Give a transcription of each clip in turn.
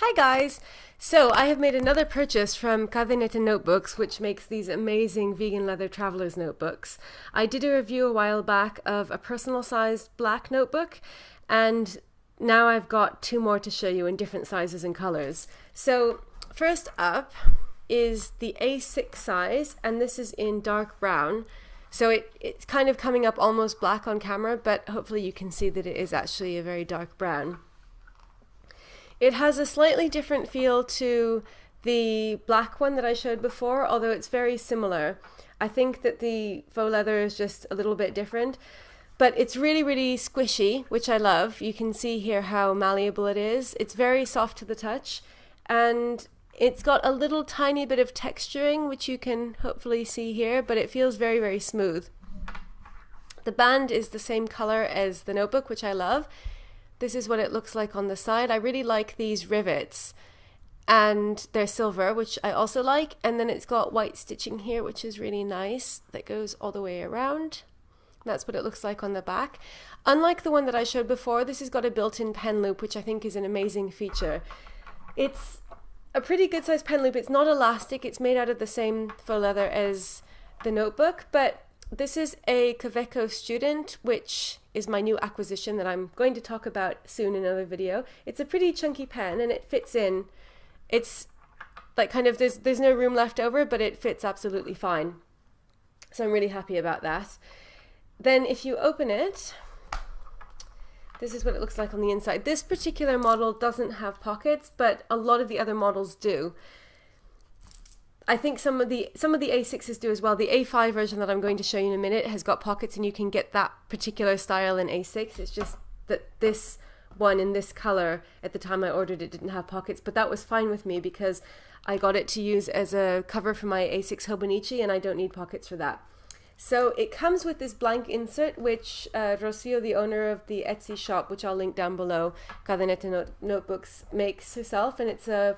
Hi guys! So I have made another purchase from Untitled Notebooks, which makes these amazing vegan leather traveler's notebooks. I did a review a while back of a personal sized black notebook, and now I've got two more to show you in different sizes and colors. So first up is the A6 size, and this is in dark brown. So it's kind of coming up almost black on camera, but hopefully you can see that it is actually a very dark brown. It has a slightly different feel to the black one that I showed before, although it's very similar. I think that the faux leather is just a little bit different, but it's really, really squishy, which I love. You can see here how malleable it is. It's very soft to the touch, and it's got a little tiny bit of texturing, which you can hopefully see here, but it feels very, very smooth. The band is the same color as the notebook, which I love. This is what it looks like on the side. I really like these rivets, and they're silver, which I also like. And then it's got white stitching here, which is really nice. That goes all the way around. That's what it looks like on the back. Unlike the one that I showed before, this has got a built-in pen loop, which I think is an amazing feature. It's a pretty good sized pen loop. It's not elastic. It's made out of the same faux leather as the notebook, but this is a Kaweco Student, which is my new acquisition that I'm going to talk about soon in another video. It's a pretty chunky pen and it fits in. It's like kind of, there's no room left over, but it fits absolutely fine. So I'm really happy about that. Then if you open it, this is what it looks like on the inside. This particular model doesn't have pockets, but a lot of the other models do. I think some of the A6s do as well. The A5 version that I'm going to show you in a minute has got pockets, and you can get that particular style in A6. It's just that this one in this color, at the time I ordered it, didn't have pockets, but that was fine with me because I got it to use as a cover for my A6 Hobonichi, and I don't need pockets for that. So it comes with this blank insert, which Rocio, the owner of the Etsy shop, which I'll link down below, Caderneta Notebooks, makes herself, and it's a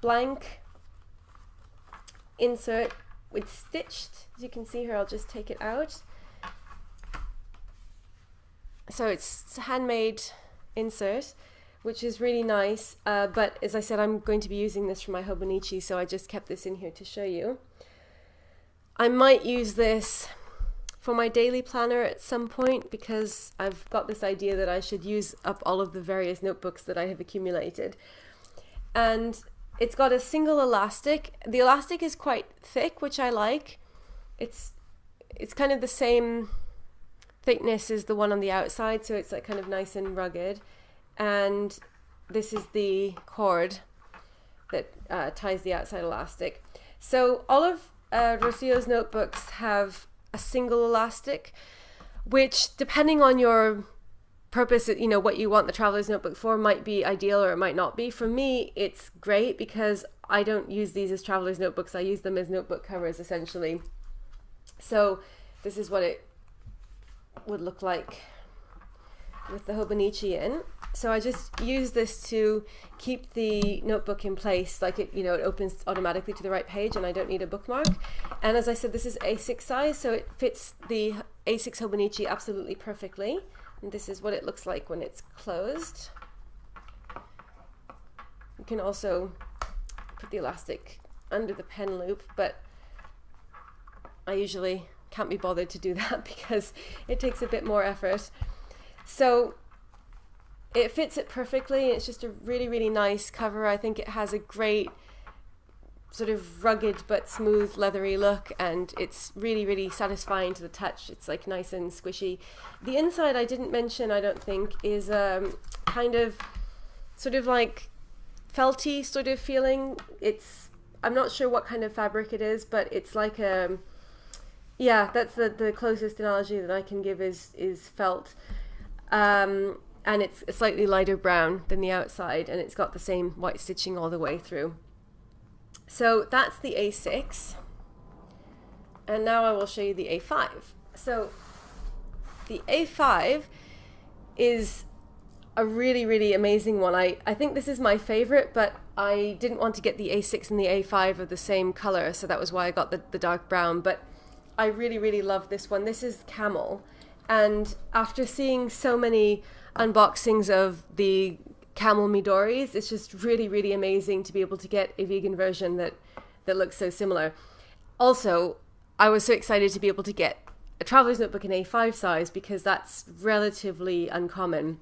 blank insert with stitched, as you can see here. I'll just take it out. So it's a handmade insert, which is really nice, but as I said, I'm going to be using this for my Hobonichi, so I just kept this in here to show you. I might use this for my daily planner at some point because I've got this idea that I should use up all of the various notebooks that I have accumulated. And it's got a single elastic. The elastic is quite thick, which I like. It's kind of the same thickness as the one on the outside, so it's like kind of nice and rugged. And this is the cord that ties the outside elastic. So all of Rocio's notebooks have a single elastic, which, depending on your purpose, you know, what you want the traveler's notebook for, might be ideal or it might not be. For me, it's great because I don't use these as traveler's notebooks. I use them as notebook covers, essentially. So this is what it would look like with the Hobonichi in. So I just use this to keep the notebook in place, like it, you know, it opens automatically to the right page and I don't need a bookmark. And as I said, this is A6 size, so it fits the A6 Hobonichi absolutely perfectly. And this is what it looks like when it's closed. You can also put the elastic under the pen loop, but I usually can't be bothered to do that because it takes a bit more effort. So it fits it perfectly. It's just a really, really nice cover. I think it has a great sort of rugged but smooth leathery look, and it's really, really satisfying to the touch. It's like nice and squishy. The inside I didn't mention, I don't think, is kind of sort of like felty sort of feeling. I'm not sure what kind of fabric it is, but it's like yeah, that's the closest analogy that I can give is felt. And it's a slightly lighter brown than the outside, and it's got the same white stitching all the way through. So that's the A6, and now I will show you the A5. So the A5 is a really, really amazing one. I think this is my favorite, but I didn't want to get the A6 and the A5 of the same color, so that was why I got the dark brown. But I really, really love this one. This is camel, and after seeing so many unboxings of the camel Midoris. It's just really, really amazing to be able to get a vegan version that looks so similar. Also, I was so excited to be able to get a traveler's notebook in A5 size because that's relatively uncommon.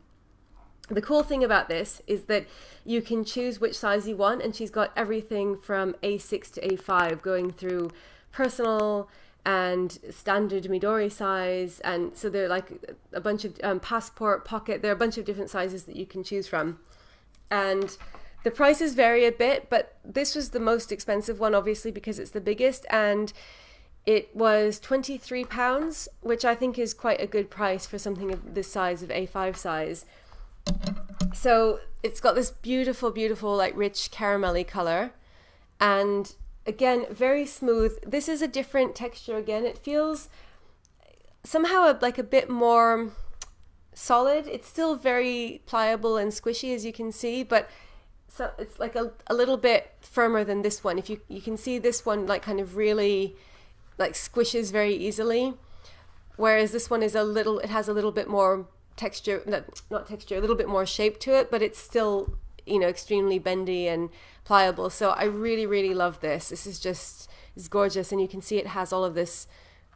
The cool thing about this is that you can choose which size you want, and she's got everything from A6 to A5 going through personal and standard Midori size, and so they're like a bunch of passport, pocket, there are a bunch of different sizes that you can choose from. And the prices vary a bit, but this was the most expensive one, obviously, because it's the biggest, and it was £23, which I think is quite a good price for something of this size, of A5 size. So it's got this beautiful, beautiful, like rich caramelly color, and again, very smooth. This is a different texture again. It feels somehow like a bit more solid. It's still very pliable and squishy, as you can see, but so it's like a little bit firmer than this one. If you can see, this one like kind of really like squishes very easily, whereas this one is it has a little bit more texture, not texture, a little bit more shape to it, but it's still, you know, extremely bendy and pliable. So I really, really love this. This is just, it's gorgeous, and you can see it has all of this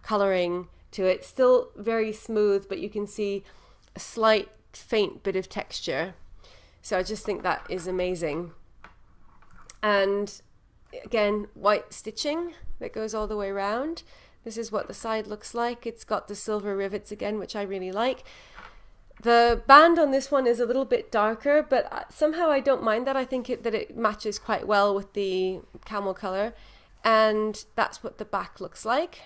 coloring to it. Still very smooth, but you can see a slight faint bit of texture. So I just think that is amazing. And again, white stitching that goes all the way around. This is what the side looks like. It's got the silver rivets again, which I really like. The band on this one is a little bit darker, but somehow I don't mind that. I think that it matches quite well with the camel color. And that's what the back looks like.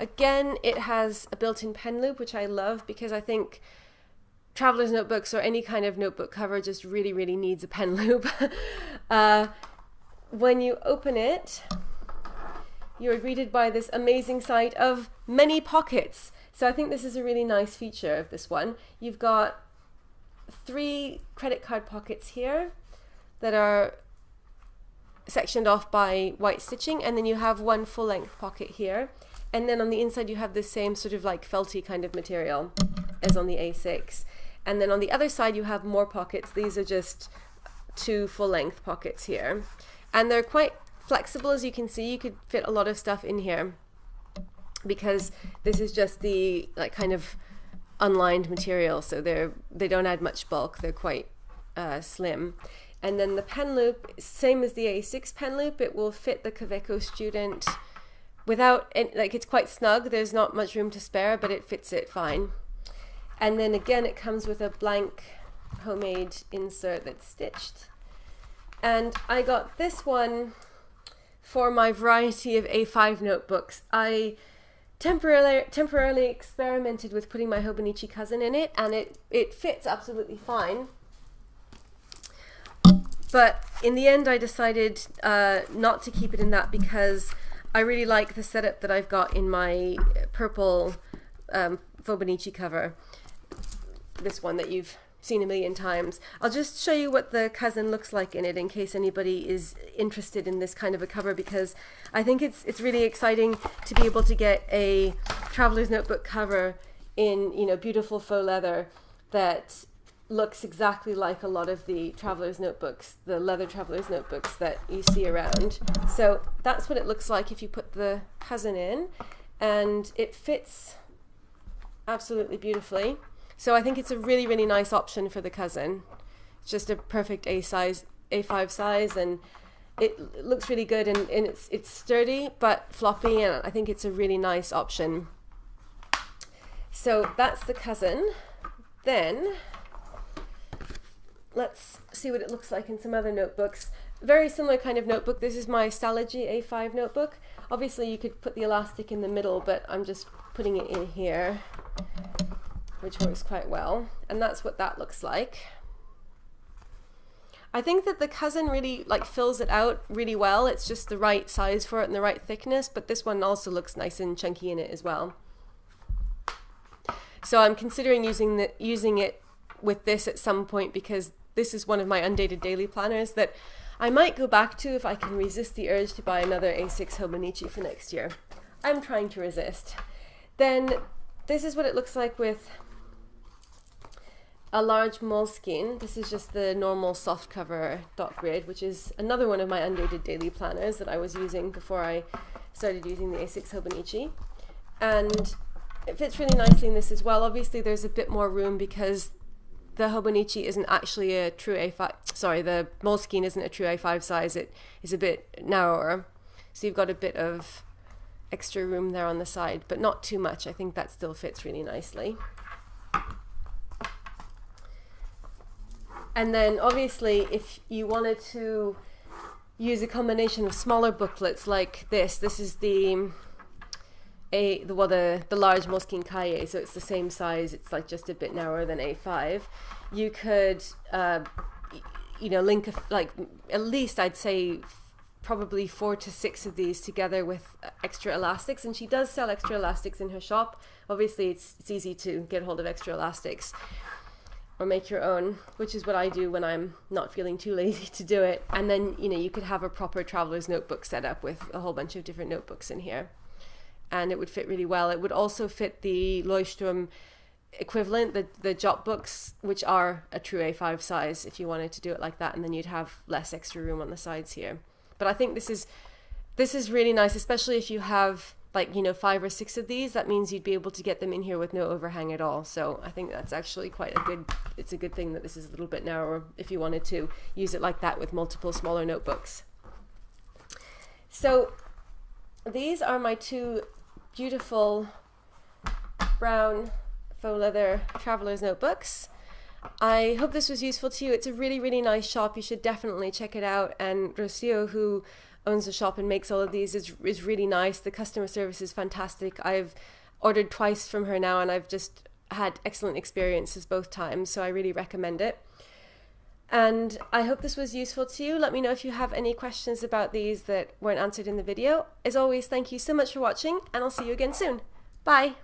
Again, it has a built-in pen loop, which I love, because I think traveler's notebooks or any kind of notebook cover just really, really needs a pen loop. When you open it, you're greeted by this amazing sight of many pockets. So I think this is a really nice feature of this one. You've got 3 credit card pockets here that are sectioned off by white stitching, and then you have 1 full-length pocket here. And then on the inside you have the same sort of like felty kind of material as on the A6. And then on the other side you have more pockets. These are just 2 full-length pockets here. And they're quite flexible, as you can see. You could fit a lot of stuff in here, because this is just the like kind of unlined material, so they don't add much bulk. They're quite slim. And then the pen loop, same as the A6 pen loop, it will fit the Kaweco student without like, it's quite snug. There's not much room to spare, but it fits it fine. And then again, it comes with a blank homemade insert that's stitched. And I got this one for my variety of A5 notebooks. I temporarily experimented with putting my Hobonichi cousin in it, and it fits absolutely fine. But in the end, I decided not to keep it in that, because I really like the setup that I've got in my purple Hobonichi cover. This one that you've seen a million times. I'll just show you what the cousin looks like in it, in case anybody is interested in this kind of a cover, because I think it's really exciting to be able to get a traveler's notebook cover in, you know, beautiful faux leather that looks exactly like a lot of the traveler's notebooks, the leather traveler's notebooks that you see around. So that's what it looks like if you put the cousin in, and it fits absolutely beautifully. So I think it's a really, really nice option for the cousin. It's just a perfect A5 size, and it looks really good, and it's sturdy but floppy, and I think it's a really nice option. So that's the cousin. Then let's see what it looks like in some other notebooks. Very similar kind of notebook. This is my Astrology A5 notebook. Obviously you could put the elastic in the middle, but I'm just putting it in here, which works quite well. And that's what that looks like. I think that the cousin really like fills it out really well. It's just the right size for it and the right thickness, but this one also looks nice and chunky in it as well. So I'm considering using it with this at some point, because this is one of my undated daily planners that I might go back to if I can resist the urge to buy another A6 Hobonichi for next year. I'm trying to resist. Then this is what it looks like with a large Moleskine. This is just the normal soft cover dot grid, which is another one of my undated daily planners that I was using before I started using the A6 Hobonichi. And it fits really nicely in this as well. Obviously there's a bit more room because the Hobonichi isn't actually a true A5, sorry, the Moleskine isn't a true A5 size, it is a bit narrower. So you've got a bit of extra room there on the side, but not too much. I think that still fits really nicely. And then obviously if you wanted to use a combination of smaller booklets like this is the large Moleskine Cahier, so it's the same size, it's like just a bit narrower than A5. You could link like at least I'd say probably 4 to 6 of these together with extra elastics, and she does sell extra elastics in her shop. Obviously it's easy to get hold of extra elastics or make your own, which is what I do when I'm not feeling too lazy to do it. And then you could have a proper traveler's notebook set up with a whole bunch of different notebooks in here, and it would fit really well. It would also fit the Leuchtturm equivalent, the Jot books, which are a true A5 size if you wanted to do it like that, and then you'd have less extra room on the sides here. But I think this is really nice, especially if you have like 5 or 6 of these. That means you'd be able to get them in here with no overhang at all. So I think that's actually it's a good thing that this is a little bit narrower if you wanted to use it like that with multiple smaller notebooks. So these are my 2 beautiful brown faux leather traveler's notebooks. I hope this was useful to you. It's a really, really nice shop. You should definitely check it out. And Rocio, who owns the shop and makes all of these, is really nice. The customer service is fantastic. I've ordered twice from her now, and I've just had excellent experiences both times, so I really recommend it. And I hope this was useful to you. Let me know if you have any questions about these that weren't answered in the video. As always, thank you so much for watching, and I'll see you again soon. Bye!